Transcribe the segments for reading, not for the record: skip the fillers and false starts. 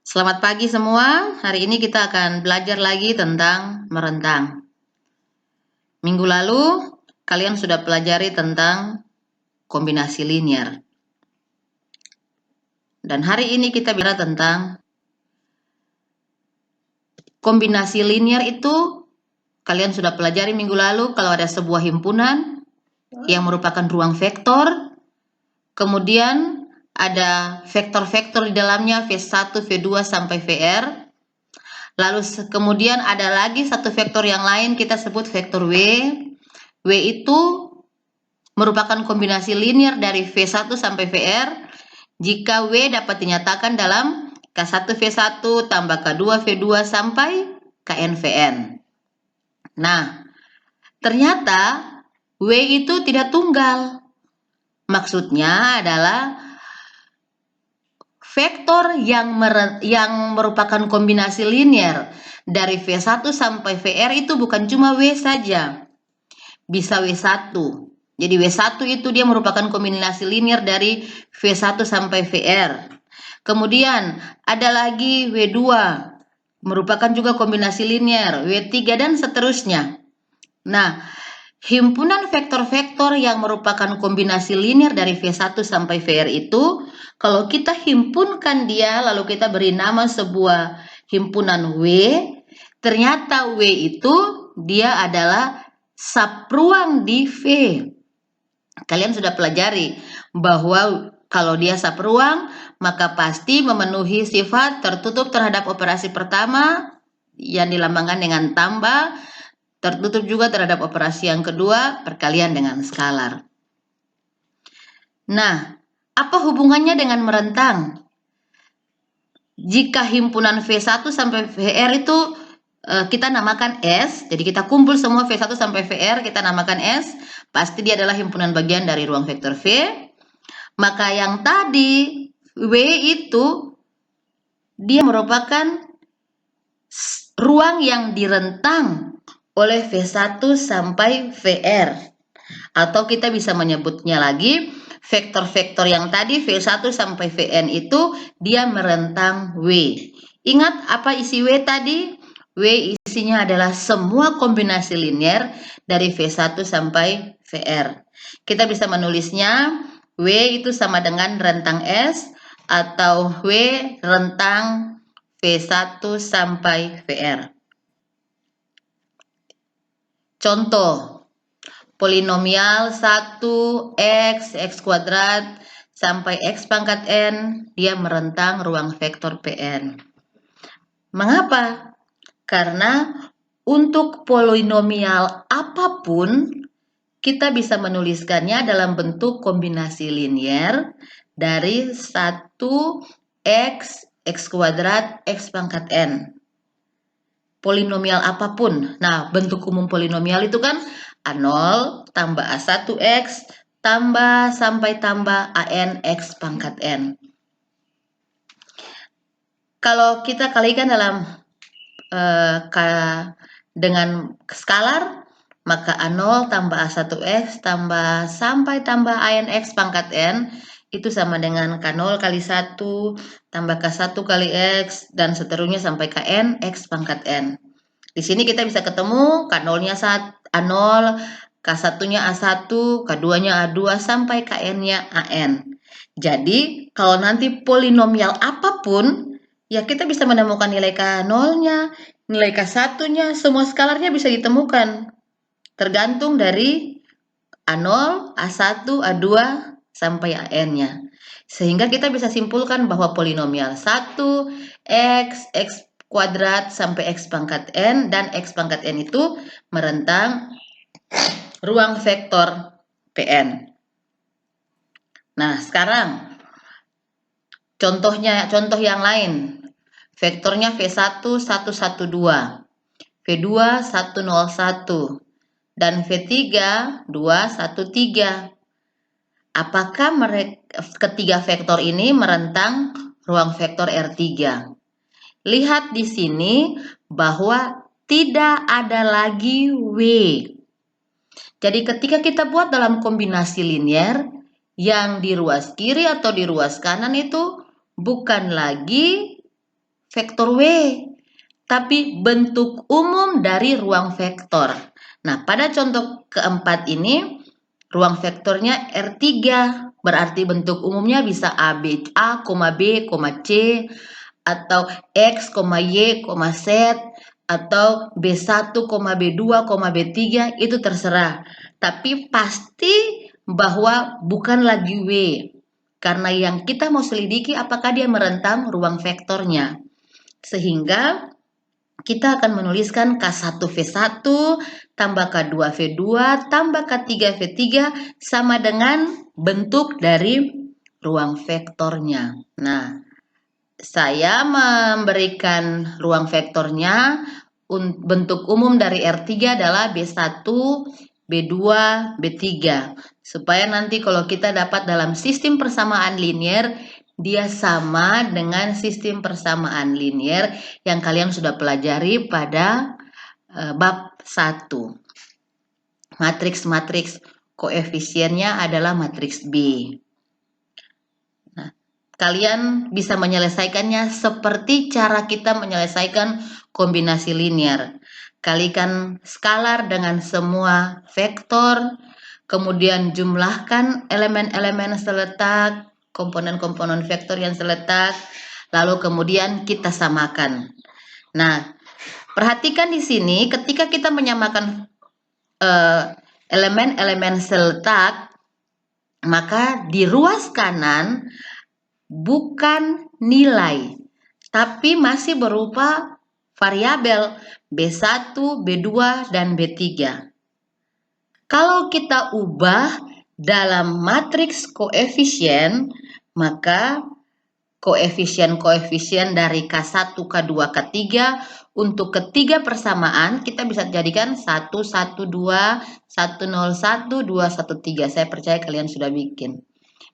Selamat pagi semua. Hari ini kita akan belajar lagi tentang merentang. Minggu lalu kalian sudah pelajari tentang kombinasi linear. Dan hari ini kita bicara tentang kombinasi linear itu kalian sudah pelajari minggu lalu kalau ada sebuah himpunan yang merupakan ruang vektor. Kemudian ada vektor-vektor di dalamnya V1, V2 sampai Vr. Lalu kemudian ada lagi satu vektor yang lain kita sebut vektor W. W itu merupakan kombinasi linear dari V1 sampai Vr jika W dapat dinyatakan dalam K1 V1 tambah K2 V2 sampai Kn Vn. Nah, ternyata W itu tidak tunggal. Maksudnya adalah vektor yang merupakan kombinasi linear dari V1 sampai Vr itu bukan cuma W saja. Bisa W1. Jadi W1 itu dia merupakan kombinasi linear dari V1 sampai Vr. Kemudian ada lagi W2. Merupakan juga kombinasi linear. W3 dan seterusnya. Nah, himpunan vektor-vektor yang merupakan kombinasi linear dari V1 sampai Vr itu, kalau kita himpunkan dia, lalu kita beri nama sebuah himpunan W, ternyata W itu dia adalah subruang di V. Kalian sudah pelajari bahwa kalau dia subruang, maka pasti memenuhi sifat tertutup terhadap operasi pertama yang dilambangkan dengan tambah, tertutup juga terhadap operasi yang kedua, perkalian dengan skalar. Nah, apa hubungannya dengan merentang? Jika himpunan V1 sampai Vr itu kita namakan S, jadi kita kumpul semua V1 sampai Vr, kita namakan S, pasti dia adalah himpunan bagian dari ruang vektor V. Maka yang tadi, W itu, dia merupakan ruang yang direntang oleh V1 sampai Vr. Atau kita bisa menyebutnya lagi, vektor-vektor yang tadi V1 sampai Vn itu dia merentang W. Ingat apa isi W tadi? W isinya adalah semua kombinasi linear dari V1 sampai Vr. Kita bisa menulisnya W itu sama dengan rentang S atau W rentang V1 sampai Vr. Contoh, polinomial 1x, x kuadrat, sampai x pangkat n, dia merentang ruang vektor Pn. Mengapa? Karena untuk polinomial apapun, kita bisa menuliskannya dalam bentuk kombinasi linear dari 1x, x kuadrat, x pangkat n. Polinomial apapun. Nah, bentuk umum polinomial itu kan A0 tambah A1X tambah sampai tambah AN X pangkat N. Kalau kita kalikan dalam dengan skalar, maka A0 tambah A1X tambah sampai tambah AN X pangkat N itu sama dengan K0 kali 1 tambah K1 kali X dan seterusnya sampai Kn X pangkat N. Di sini kita bisa ketemu K0-nya A0, K1-nya A1, K2-nya A2 sampai Kn-nya An. Jadi kalau nanti polinomial apapun, ya kita bisa menemukan nilai K0-nya, nilai K1-nya, semua skalarnya bisa ditemukan. Tergantung dari A0, A1, A2, sampai An-nya. Sehingga kita bisa simpulkan bahwa polinomial 1, X kuadrat sampai X pangkat N, dan X pangkat N itu merentang ruang vektor Pn. Nah, sekarang contoh yang lain. Vektornya V1, 112, V2, 101, dan V3, 213. Apakah ketiga vektor ini merentang ruang vektor R3? Lihat di sini bahwa tidak ada lagi W. Jadi ketika kita buat dalam kombinasi linear, yang di ruas kiri atau di ruas kanan itu bukan lagi vektor W, tapi bentuk umum dari ruang vektor. Nah, pada contoh keempat ini, ruang vektornya R3, berarti bentuk umumnya bisa A, B, C, atau X, Y, Z, atau B1, B2, B3, itu terserah. Tapi pasti bahwa bukan lagi W, karena yang kita mau selidiki apakah dia merentang ruang vektornya. Sehingga kita akan menuliskan K1V1 tambah K2V2 tambah K3V3 sama dengan bentuk dari ruang vektornya. Nah, saya memberikan ruang vektornya, bentuk umum dari R3 adalah B1, B2, B3. Supaya nanti kalau kita dapat dalam sistem persamaan linier, dia sama dengan sistem persamaan linier yang kalian sudah pelajari pada bab 1. Matriks-matriks koefisiennya adalah matriks B. Nah, kalian bisa menyelesaikannya seperti cara kita menyelesaikan kombinasi linier. Kalikan skalar dengan semua vektor, kemudian jumlahkan elemen-elemen seletak, komponen-komponen vektor yang seletak, lalu kemudian kita samakan. Nah, perhatikan di sini ketika kita menyamakan elemen-elemen seletak, maka di ruas kanan bukan nilai, tapi masih berupa variabel B1, B2, dan B3. Kalau kita ubah dalam matriks koefisien, maka koefisien-koefisien dari K1, K2, K3 untuk ketiga persamaan kita bisa jadikan 1, 1, 2, 1, 0, 1, 2, 1, 3. Saya percaya kalian sudah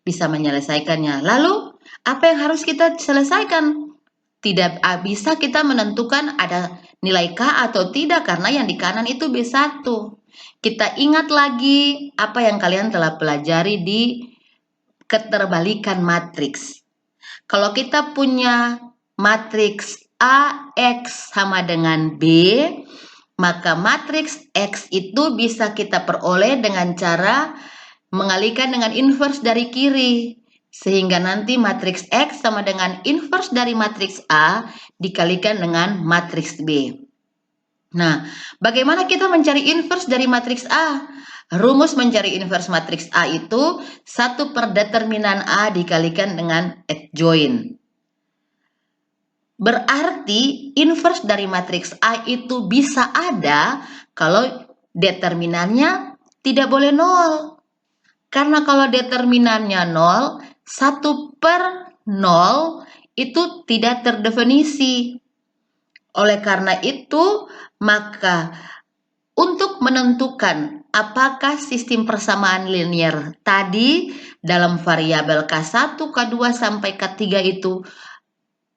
bisa menyelesaikannya. Lalu, apa yang harus kita selesaikan? Tidak bisa kita menentukan ada nilai K atau tidak karena yang di kanan itu B1. Kita ingat lagi apa yang kalian telah pelajari di keterbalikan matriks. Kalau kita punya matriks AX sama dengan B, maka matriks X itu bisa kita peroleh dengan cara mengalihkan dengan inverse dari kiri. Sehingga nanti matriks X sama dengan inverse dari matriks A dikalikan dengan matriks B. Nah, bagaimana kita mencari inverse dari matriks A? Rumus mencari inverse matriks A itu 1 per determinan A dikalikan dengan adjoint. Berarti inverse dari matriks A itu bisa ada kalau determinannya tidak boleh 0. Karena kalau determinannya 0, 1 per 0 itu tidak terdefinisi. Oleh karena itu, maka untuk menentukan apakah sistem persamaan linier tadi dalam variabel K1, K2, sampai K3 itu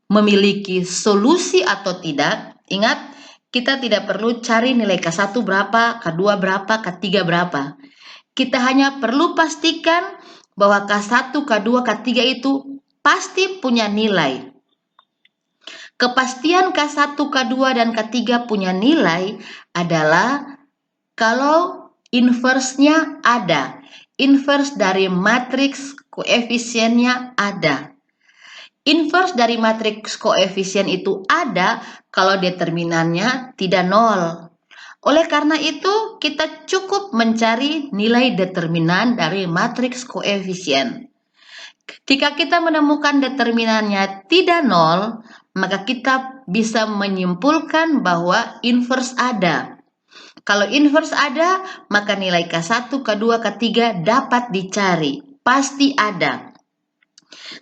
memiliki solusi atau tidak, ingat kita tidak perlu cari nilai K1 berapa, K2 berapa, K3 berapa. Kita hanya perlu pastikan bahwa K1, K2, K3 itu pasti punya nilai. Kepastian K1, K2, dan K3 punya nilai adalah kalau inverse-nya ada. Inverse dari matriks koefisiennya ada. Inverse dari matriks koefisien itu ada kalau determinannya tidak 0. Oleh karena itu, kita cukup mencari nilai determinan dari matriks koefisien. Jika kita menemukan determinannya tidak 0, maka kita bisa menyimpulkan bahwa inverse ada. Kalau inverse ada, maka nilai K1, K2, K3 dapat dicari. Pasti ada.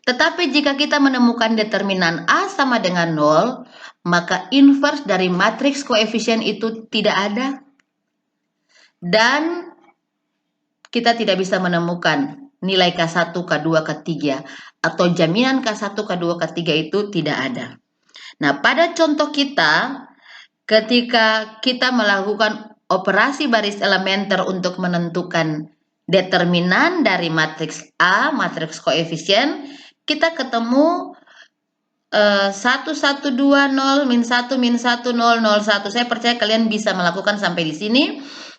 Tetapi jika kita menemukan determinan A sama dengan 0, maka inverse dari matriks koefisien itu tidak ada. Dan kita tidak bisa menemukan nilai K1, K2, K3 atau jaminan K1, K2, K3 itu tidak ada. Nah, pada contoh kita, ketika kita melakukan operasi baris elementer untuk menentukan determinan dari matriks A, matriks koefisien, kita ketemu 1, 1, 2, 0, -1, -1, 0, 0, 1. Saya percaya kalian bisa melakukan sampai di sini.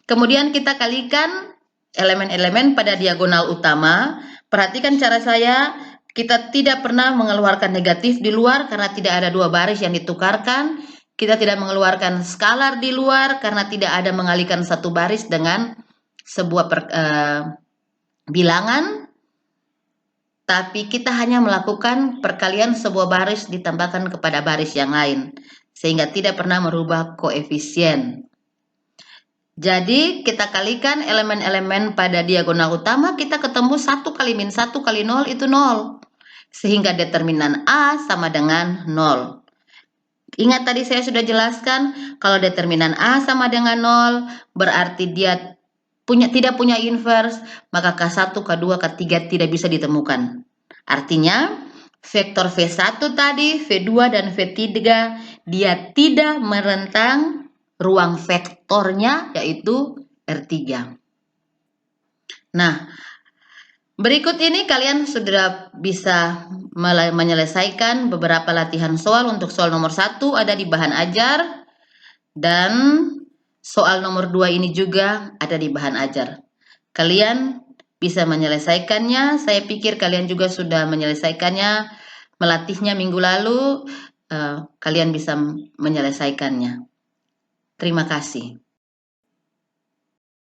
Kemudian kita kalikan elemen-elemen pada diagonal utama. Perhatikan cara saya, kita tidak pernah mengeluarkan negatif di luar karena tidak ada dua baris yang ditukarkan. Kita tidak mengeluarkan skalar di luar karena tidak ada mengalihkan satu baris dengan sebuah bilangan. Tapi kita hanya melakukan perkalian sebuah baris ditambahkan kepada baris yang lain, sehingga tidak pernah merubah koefisien. Jadi kita kalikan elemen-elemen pada diagonal utama, kita ketemu 1 kali -1 kali 0 itu 0. Sehingga determinan A sama dengan 0. Ingat tadi saya sudah jelaskan, kalau determinan A sama dengan 0, berarti dia tidak punya inverse, maka K1, K2, K3 tidak bisa ditemukan. Artinya, vektor V1 tadi, V2 dan V3, dia tidak merentang ruang vektornya, yaitu R3. Nah, berikut ini kalian sudah bisa menyelesaikan beberapa latihan soal. Untuk soal nomor 1 ada di bahan ajar, dan soal nomor 2 ini juga ada di bahan ajar. Kalian bisa menyelesaikannya. Saya pikir kalian juga sudah menyelesaikannya, melatihnya minggu lalu. Kalian bisa menyelesaikannya. Terima kasih.